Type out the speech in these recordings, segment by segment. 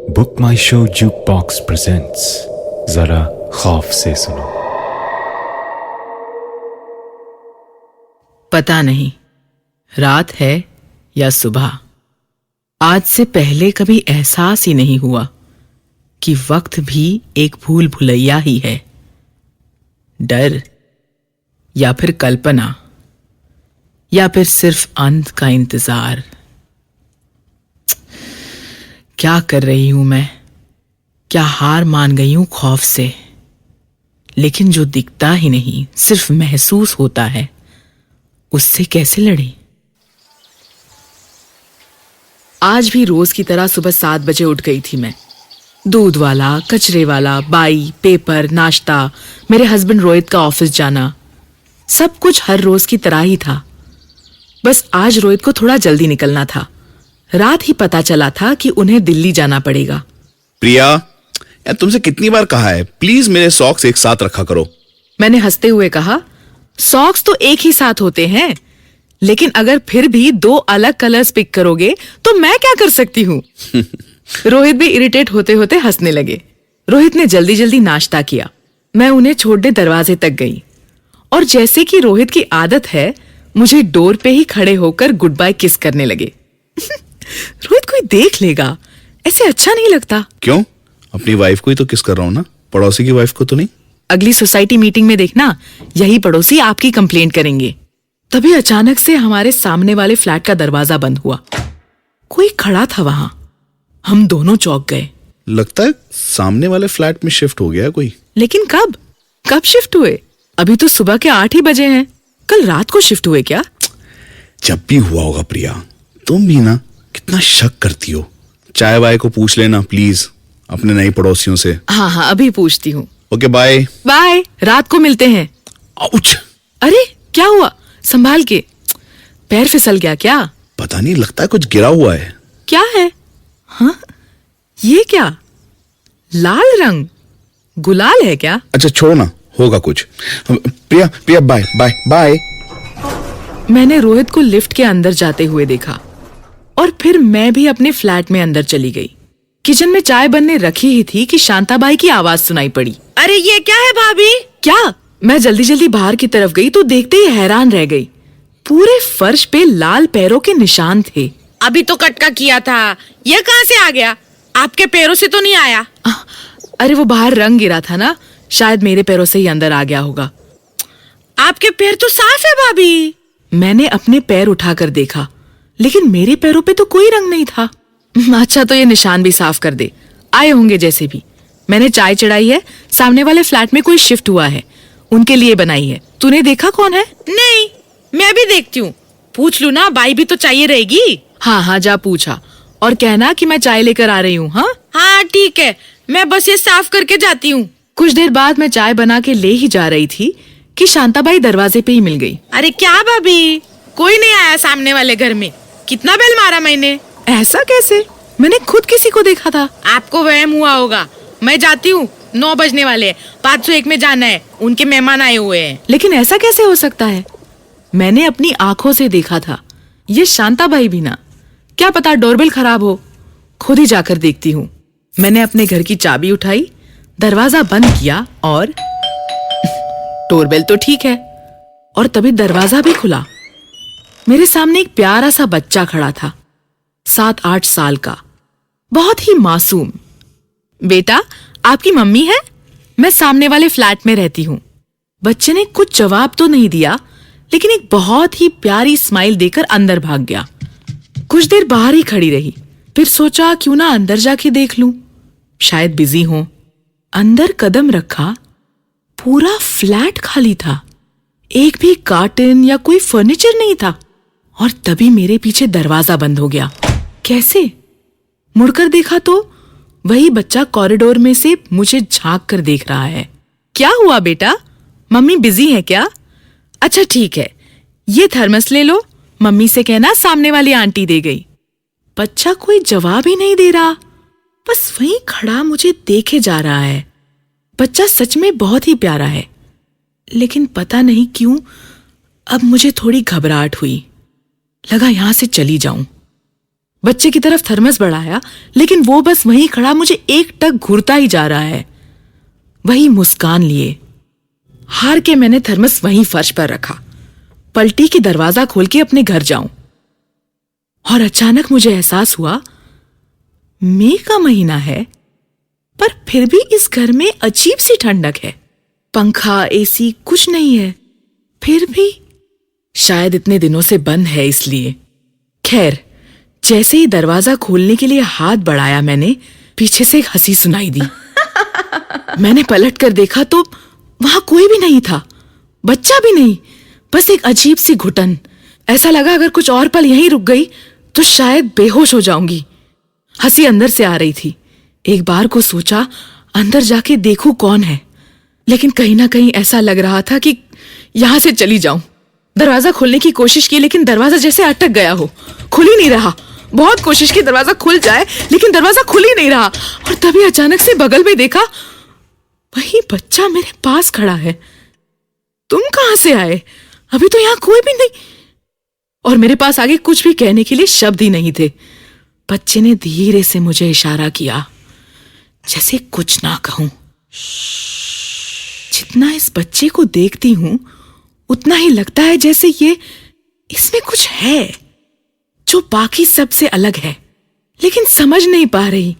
Book माई show juke box presents. जरा खौफ से सुनो। पता नहीं रात है या सुबह, आज से पहले कभी एहसास ही नहीं हुआ कि वक्त भी एक भूल भुलैया ही है। डर या फिर कल्पना या फिर सिर्फ अंत का इंतजार। क्या कर रही हूं मैं? क्या हार मान गई हूं खौफ से? लेकिन जो दिखता ही नहीं, सिर्फ महसूस होता है, उससे कैसे लड़े? आज भी रोज की तरह सुबह 7 बजे उठ गई थी मैं। दूध वाला, कचरे वाला, बाई, पेपर, नाश्ता, मेरे हस्बैंड रोहित का ऑफिस जाना, सब कुछ हर रोज की तरह ही था। बस आज रोहित को थोड़ा जल्दी निकलना था। रात ही पता चला था कि उन्हें दिल्ली जाना पड़ेगा। प्रिया, यार तुमसे कितनी बार कहा है, प्लीज मेरे सॉक्स एक साथ रखा करो। मैंने हंसते हुए कहा, सॉक्स तो एक ही साथ होते हैं, लेकिन अगर फिर भी 2 अलग कलर्स पिक करोगे तो मैं क्या कर सकती हूँ? रोहित भी इरिटेट होते होते हंसने लगे। रोहित ने जल्दी जल्दी नाश्ता किया। मैं उन्हें छोड़ने दरवाजे तक गई और जैसे कि रोहित की आदत है, मुझे डोर पे ही खड़े होकर गुड बाय किस करने लगे। रोहित कोई देख लेगा, ऐसे अच्छा नहीं लगता। क्यों? अपनी वाइफ को ही तो किस कर रहा हूं ना, पड़ोसी की वाइफ को तो नहीं। अगली सोसाइटी मीटिंग में देखना, यही पड़ोसी आपकी कंप्लेंट करेंगे। तभी अचानक से हमारे सामने वाले फ्लैट का दरवाजा बंद हुआ। कोई खड़ा था वहां। हम दोनों चौंक गए। लगता है सामने वाले फ्लैट में शिफ्ट हो गया कोई। लेकिन कब शिफ्ट हुए? अभी तो सुबह के 8 ही बजे हैं। कल रात को शिफ्ट हुए क्या? जब भी हुआ होगा प्रिया, तुम भी ना कितना शक करती हो। चाय वाय को पूछ लेना प्लीज अपने नए पड़ोसियों से। हाँ, अभी पूछती हूँ। ओके, बाय बाय, रात को मिलते हैं। आउच! अरे क्या हुआ? संभाल के, पैर फिसल गया क्या? पता नहीं, लगता है कुछ गिरा हुआ है। क्या है? हाँ, ये क्या? लाल रंग, गुलाल है क्या? अच्छा छोड़ो ना, होगा कुछ। प्रिया बाय बाय बाय। मैंने रोहित को लिफ्ट के अंदर जाते हुए देखा और फिर मैं भी अपने फ्लैट में अंदर चली गई। किचन में चाय बनने रखी ही थी कि शांताबाई की आवाज सुनाई पड़ी। अरे ये क्या है भाभी? क्या? मैं जल्दी जल्दी बाहर की तरफ गई तो देखते ही हैरान रह गई। पूरे फर्श पे लाल पैरों के निशान थे। अभी तो कटका किया था, ये कहाँ से आ गया? आपके पैरों से तो नहीं आया? अरे वो बाहर रंग गिरा था ना, शायद मेरे पैरों से ही अंदर आ गया होगा। आपके पैर तो साफ है भाभी। मैंने अपने पैर उठाकर देखा, लेकिन मेरे पैरों पे तो कोई रंग नहीं था। अच्छा, तो ये निशान भी साफ कर दे, आए होंगे जैसे भी। मैंने चाय चढ़ाई है, सामने वाले फ्लैट में कोई शिफ्ट हुआ है, उनके लिए बनाई है। तूने देखा कौन है? नहीं, मैं भी देखती हूँ। पूछ लूँ ना, बाई भी तो चाहिए रहेगी। हाँ, जा पूछा और कहना कि मैं चाय लेकर आ रही हूँ। हाँ ठीक है, मैं बस ये साफ करके जाती हूँ। कुछ देर बाद मैं चाय बना के ले ही जा रही थी कि शांताबाई दरवाजे पे ही मिल गई। अरे क्या भाभी, कोई नहीं आया सामने वाले घर में? कितना बेल मारा मैंने। ऐसा कैसे? मैंने खुद किसी को देखा था। आपको वहम हुआ होगा। मैं जाती हूँ, 9 बजने वाले हैं, 501 में जाना है, उनके मेहमान आए हुए हैं। लेकिन ऐसा कैसे हो सकता है? मैंने अपनी आंखों से देखा था। ये शांताबाई भी ना, क्या पता डोरबेल खराब हो। खुद ही जाकर देखती हूँ। मैंने अपने घर की चाबी उठाई, दरवाजा बंद किया और डोरबेल तो ठीक है, और तभी दरवाजा भी खुला। मेरे सामने एक प्यारा सा बच्चा खड़ा था, 7-8 साल का, बहुत ही मासूम। बेटा, आपकी मम्मी है? मैं सामने वाले फ्लैट में रहती हूँ। बच्चे ने कुछ जवाब तो नहीं दिया, लेकिन एक बहुत ही प्यारी स्माइल देकर अंदर भाग गया। कुछ देर बाहर ही खड़ी रही, फिर सोचा क्यों ना अंदर जाके देख लूं, शायद बिजी हो। अंदर कदम रखा, पूरा फ्लैट खाली था, एक भी कार्टन या कोई फर्नीचर नहीं था। और तभी मेरे पीछे दरवाजा बंद हो गया। कैसे? मुड़कर देखा तो वही बच्चा कॉरिडोर में से मुझे झांक कर देख रहा है। क्या हुआ बेटा, मम्मी बिजी है क्या? अच्छा ठीक है, ये थर्मस ले लो, मम्मी से कहना सामने वाली आंटी दे गई। बच्चा कोई जवाब ही नहीं दे रहा, बस वहीं खड़ा मुझे देखे जा रहा है। बच्चा सच में बहुत ही प्यारा है, लेकिन पता नहीं क्यों अब मुझे थोड़ी घबराहट हुई। लगा यहां से चली जाऊं। बच्चे की तरफ थर्मस बढ़ाया, लेकिन वो बस वहीं खड़ा मुझे एकटक घूरता ही जा रहा है। वही मुस्कान लिए हार के मैंने थर्मस वहीं फर्श पर रखा, पलटी कि दरवाजा खोल के अपने घर जाऊं। और अचानक मुझे एहसास हुआ, मई का महीना है पर फिर भी इस घर में अजीब सी ठंडक है। पंखा, एसी कुछ नहीं है, फिर भी शायद इतने दिनों से बंद है इसलिए। खैर, जैसे ही दरवाजा खोलने के लिए हाथ बढ़ाया मैंने, पीछे से एक हंसी सुनाई दी। मैंने पलट कर देखा तो वहां कोई भी नहीं था, बच्चा भी नहीं, बस एक अजीब सी घुटन। ऐसा लगा अगर कुछ और पल यहीं रुक गई तो शायद बेहोश हो जाऊंगी। हंसी अंदर से आ रही थी। एक बार को सोचा अंदर जाके देखूं कौन है, लेकिन कहीं ना कहीं ऐसा लग रहा था कि यहां से चली जाऊं। दरवाजा खोलने की कोशिश की, लेकिन दरवाजा जैसे अटक गया हो, खुल ही नहीं रहा। बहुत कोशिश की दरवाजा खुल जाए, लेकिन दरवाजा खुल ही नहीं रहा। और तभी अचानक से बगल में देखा, वही बच्चा मेरे पास खड़ा है। तुम कहां से आए? अभी तो यहां कोई भी नहीं। और मेरे पास आगे कुछ भी कहने के लिए शब्द ही नहीं थे। बच्चे ने धीरे से मुझे इशारा किया, जैसे कुछ ना कहूं। जितना इस बच्चे को देखती हूं, उतना ही लगता है जैसे इसमें कुछ है जो बाकी सबसे अलग है, लेकिन समझ नहीं पा रही।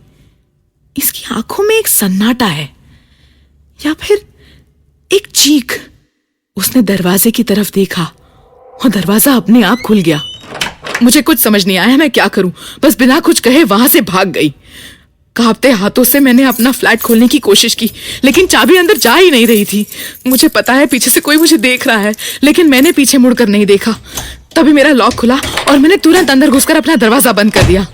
इसकी आंखों में एक सन्नाटा है या फिर एक चीख। उसने दरवाजे की तरफ देखा और दरवाजा अपने आप खुल गया। मुझे कुछ समझ नहीं आया मैं क्या करूं, बस बिना कुछ कहे वहां से भाग गई। कांपते हाथों से मैंने अपना फ्लैट खोलने की कोशिश की, लेकिन चाबी अंदर जा ही नहीं रही थी। मुझे पता है पीछे से कोई मुझे देख रहा है, लेकिन मैंने पीछे मुड़कर नहीं देखा। तभी मेरा लॉक खुला और मैंने तुरंत अंदर घुसकर अपना दरवाजा बंद कर दिया।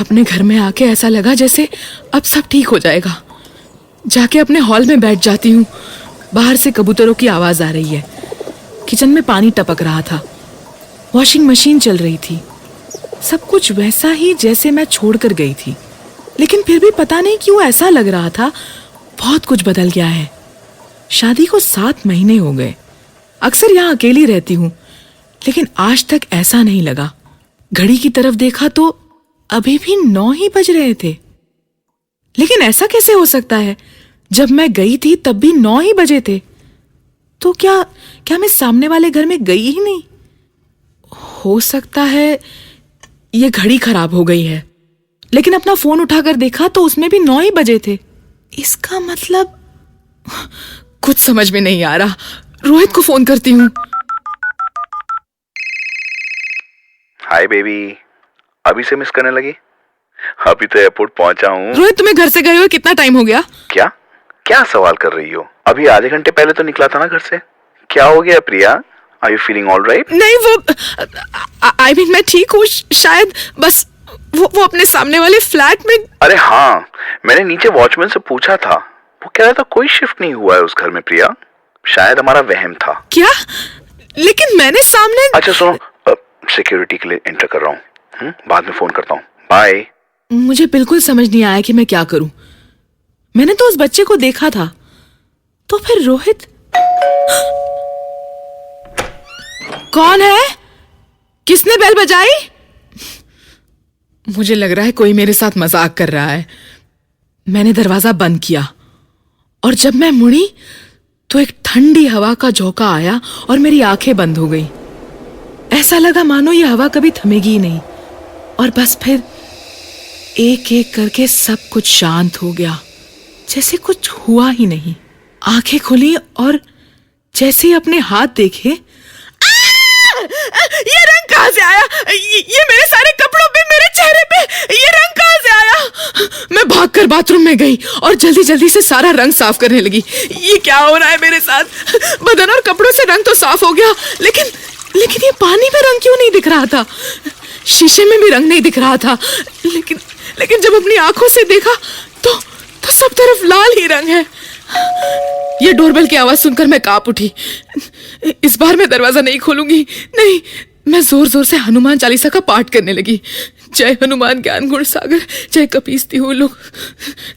अपने घर में आके ऐसा लगा जैसे अब सब ठीक हो जाएगा। जाके अपने हॉल में बैठ जाती हूँ। बाहर से कबूतरों की आवाज आ रही है। किचन में पानी टपक रहा था। वॉशिंग मशीन चल रही थी। सब कुछ वैसा ही जैसे मैं छोड़कर गई थी, लेकिन फिर भी पता नहीं क्यों ऐसा लग रहा था बहुत कुछ बदल गया है। शादी को 7 महीने हो गए। अक्सर यहाँ अकेली रहती हूँ, लेकिन आज तक ऐसा नहीं लगा। घड़ी की तरफ देखा तो अभी भी 9 ही बज रहे थे। लेकिन ऐसा कैसे हो सकता है? जब मैं गई थी तब भी 9 ही बजे थे। तो क्या मैं सामने वाले घर में गई ही नहीं? हो सकता है ये घड़ी खराब हो गई है, लेकिन अपना फोन उठाकर देखा तो उसमें भी 9 ही बजे थे। इसका मतलब कुछ समझ में नहीं आ रहा। रोहित को फोन करती हूँ। हाय बेबी, अभी से मिस करने लगी? अभी तो एयरपोर्ट पहुंचा हूँ। रोहित, तुम्हें घर से गए हुए कितना टाइम हो गया? क्या क्या सवाल कर रही हो? अभी आधे घंटे पहले तो निकला था ना घर से। क्या हो गया Priya? Are you feeling all right? नहीं, वो आई मीन मैं ठीक हूँ। शायद बस वो अपने सामने वाले फ्लैट में। अरे हाँ, मैंने नीचे वॉचमैन से पूछा था, वो कह रहा था कोई शिफ्ट नहीं हुआ है उस घर में प्रिया। शायद हमारा वहम था। क्या? लेकिन मैंने सामने। अच्छा सुनो, सिक्योरिटी के लिए एंटर कर रहा हूँ, बाद में फोन करता हूँ। बाय। मुझे बिल्कुल समझ नहीं आया कि मैं क्या करूं। मैंने तो उस बच्चे को देखा था, तो फिर रोहित कौन है? किसने बेल बजाई? मुझे लग रहा है कोई मेरे साथ मजाक कर रहा है। मैंने दरवाजा बंद किया और जब मैं मुड़ी तो एक ठंडी हवा का झोंका आया और मेरी आंखें बंद हो गई। ऐसा लगा मानो ये हवा कभी थमेगी ही नहीं। और बस फिर एक एक करके सब कुछ शांत हो गया, जैसे कुछ हुआ ही नहीं। आंखें खुली और जैसे ही अपने हाथ देखे, ये रंग कहां से आया? ये मेरे सारे कपड़ों पे, मेरे चेहरे पे ये रंग कहां से आया? मैं भागकर बाथरूम में गई और जल्दी जल्दी से सारा रंग साफ करने लगी। ये क्या हो रहा है मेरे साथ? बदन और कपड़ों से रंग तो साफ हो गया, लेकिन ये पानी में रंग क्यों नहीं दिख रहा था? शीशे में भी रंग नहीं दिख रहा था, लेकिन जब अपनी आंखों से देखा तो सब तरफ लाल ही रंग है। ये डोरबेल की आवाज सुनकर मैं कांप उठी। इस बार मैं दरवाजा नहीं खोलूंगी। नहीं, मैं जोर जोर से हनुमान चालीसा का पाठ करने लगी। जय हनुमान ज्ञान गुण सागर, जय कपीसती हूँ लोग,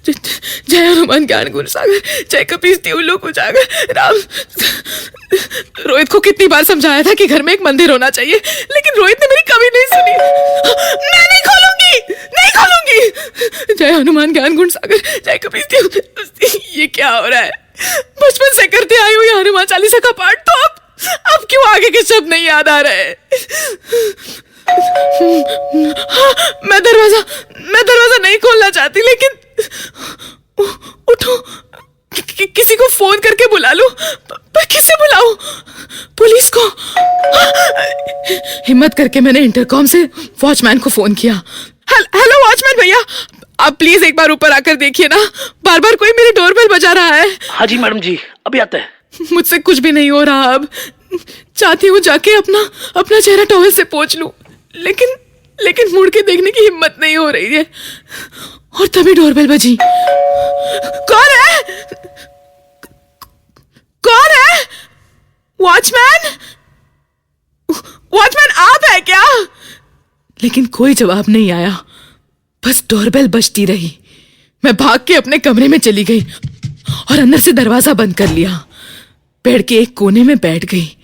जय हनुमान ज्ञान गुण सागर, जय कपीसती हूँ लोग उजागर। राम, रोहित को कितनी बार समझाया था कि घर में एक मंदिर होना चाहिए, लेकिन रोहित ने मेरी कभी नहीं सुनी। मैं नहीं खोलूंगी, नहीं खोलूंगी। जय हनुमान ज्ञान गुण सागर, जय कपीसती हूँ। ये क्या हो रहा है? बचपन से करते आई हूँ ये हनुमान चालीसा का पाठ, तो अब क्यों आगे के शब्द नहीं याद आ रहे? मैं दरवाजा नहीं खोलना चाहती, लेकिन उठो, किसी को फोन करके बुला लूं, पर किसे बुलाऊं? पुलिस को? हिम्मत करके मैंने इंटरकॉम से वॉचमैन को फोन किया। हेलो वॉचमैन भैया, आप प्लीज एक बार ऊपर आकर देखिए ना, बार बार कोई मेरी डोरबेल बजा रहा है। हाँ जी मैडम जी, अभी आते हैं। मुझसे कुछ भी नहीं हो रहा। अब चाहती हूँ जाके अपना चेहरा टॉवल से पोंछ लूं, लेकिन मुड़ के देखने की हिम्मत नहीं हो रही है। और तभी डोरबेल बजी। कौन है? कौन है? वॉचमैन? वॉचमैन आप है क्या? लेकिन कोई जवाब नहीं आया, बस डोरबेल बजती रही। मैं भाग के अपने कमरे में चली गई और अंदर से दरवाजा बंद कर लिया। बेड के एक कोने में बैठ गई।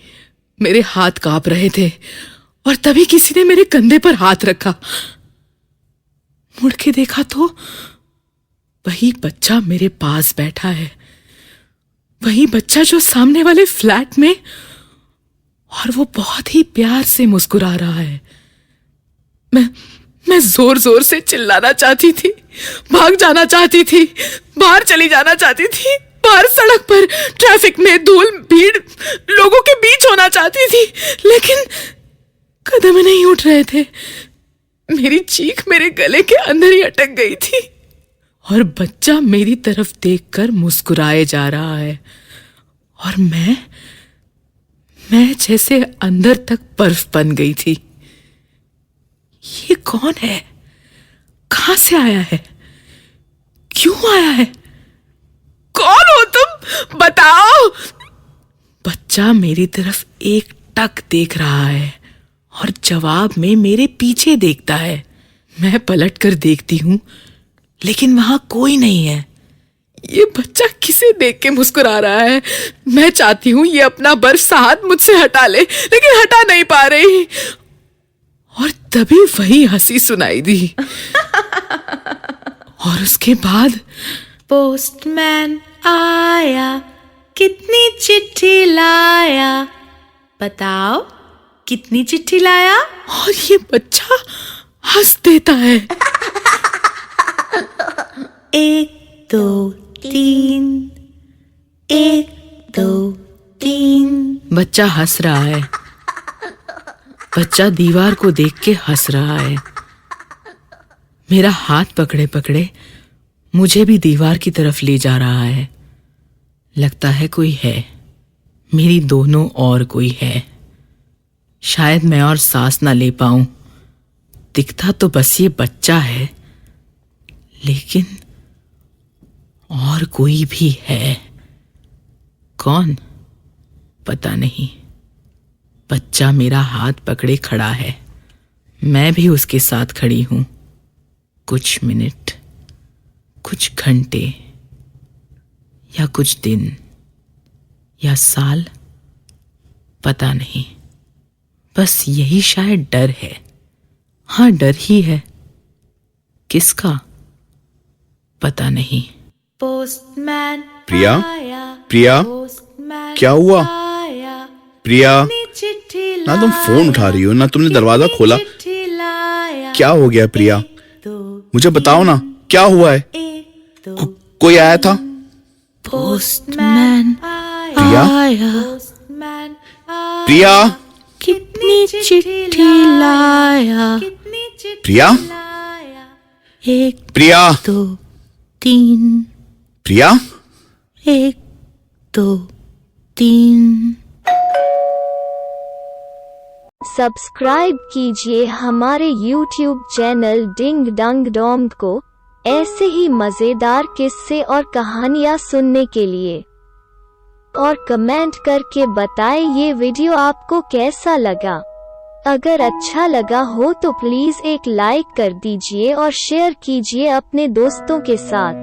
मेरे हाथ कांप रहे थे और तभी किसी ने मेरे कंधे पर हाथ रखा। मुड़ के देखा तो वही बच्चा मेरे पास बैठा है, वही बच्चा जो सामने वाले फ्लैट में, और वो बहुत ही प्यार से मुस्कुरा रहा है। मैं जोर जोर से चिल्लाना चाहती थी, भाग जाना चाहती थी, बाहर चली जाना चाहती थी, बाहर सड़क पर ट्रैफिक में धूल भीड़ लोगों के बीच होना चाहती थी, लेकिन कदम नहीं उठ रहे थे। मेरी चीख मेरे गले के अंदर ही अटक गई थी और बच्चा मेरी तरफ देखकर मुस्कुराए जा रहा है, और मैं जैसे अंदर तक बर्फ बन गई थी। ये कौन है? कहां से आया है? क्यों आया है? कौन हो तुम? बताओ। बच्चा मेरी तरफ एक टक देख रहा है और जवाब में मेरे पीछे देखता है। मैं पलट कर देखती हूं, लेकिन वहां कोई नहीं है। ये बच्चा किसे देख के मुस्कुरा रहा है? मैं चाहती हूं ये अपना बर्फ सा हाथ मुझसे हटा ले, लेकिन हटा नहीं पा रही। और तभी वही हंसी सुनाई दी। और उसके बाद पोस्टमैन आया, कितनी चिट्ठी लाया, बताओ कितनी चिट्ठी लाया? और ये बच्चा हंस देता है। 1 2 3, 1 2 3। बच्चा हंस रहा है। बच्चा दीवार को देख के हंस रहा है। मेरा हाथ पकड़े पकड़े मुझे भी दीवार की तरफ ले जा रहा है। लगता है कोई है, मेरी दोनों और कोई है। शायद मैं और सांस ना ले पाऊं। दिखता तो बस ये बच्चा है, लेकिन और कोई भी है। कौन? पता नहीं। बच्चा मेरा हाथ पकड़े खड़ा है, मैं भी उसके साथ खड़ी हूं। कुछ मिनट, कुछ घंटे, या कुछ दिन, या साल, पता नहीं। बस यही शायद डर है। हाँ, डर ही है। किसका? पता नहीं। पोस्टमैन प्रिया, प्रिया, क्या हुआ? प्रिया, ना तुम फोन उठा रही हो, ना तुमने दरवाजा खोला। क्या हो गया प्रिया? मुझे बताओ ना, क्या हुआ है? कोई आया था? पोस्टमैन प्रिया, प्रिया, कितनी चिट्ठी लाया? प्रिया, 1 प्रिया, 2 3, प्रिया, 1 2 3। सब्सक्राइब कीजिए हमारे YouTube चैनल डिंग डंग डोंग को ऐसे ही मजेदार किस्से और कहानियाँ सुनने के लिए, और कमेंट करके बताएं ये वीडियो आपको कैसा लगा। अगर अच्छा लगा हो तो प्लीज एक लाइक कर दीजिए और शेयर कीजिए अपने दोस्तों के साथ।